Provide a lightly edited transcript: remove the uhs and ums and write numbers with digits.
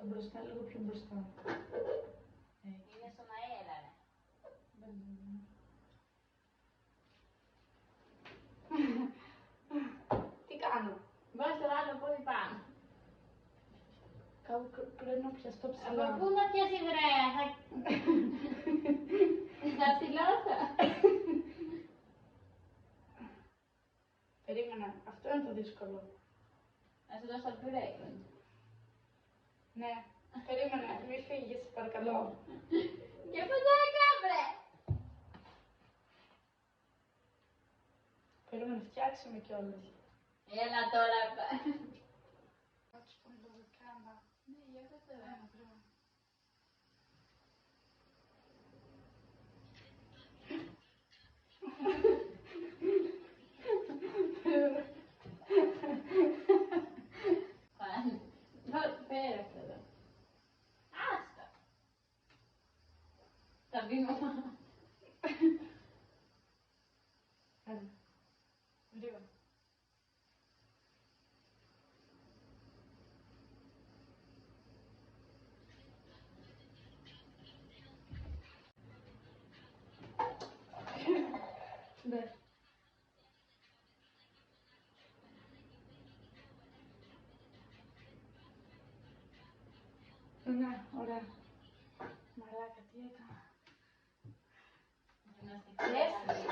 μπροστά, λίγο πιο μπροστά. Είναι στον αέρα, ρε. Τι κάνω? Βάζ' το άλλο πόδι πάνω. Κάπου πρέπει να πιαστώ Από ψηλά. πού να πιάσεις, ρε? Θα ψηλώσω. Περίμενα, αυτό είναι το δύσκολο. Να σου δώσω πουρέ. Ναι, περίμενα, μη φύγεις, παρακαλώ. Και πού θα έκαμπρε. Περίμενα, φτιάξε με κιόλας. Έλα τώρα. Κάτσε που είναι το δεκάμα. Ναι, για αυτό τώρα. Φέρε αυτό εδώ. Άστα. Τα βήμα. Έλα, γρήγορα. Ναι. Ναι, ωραία. Μαλάκα, τι έκανα. Γυμναστική.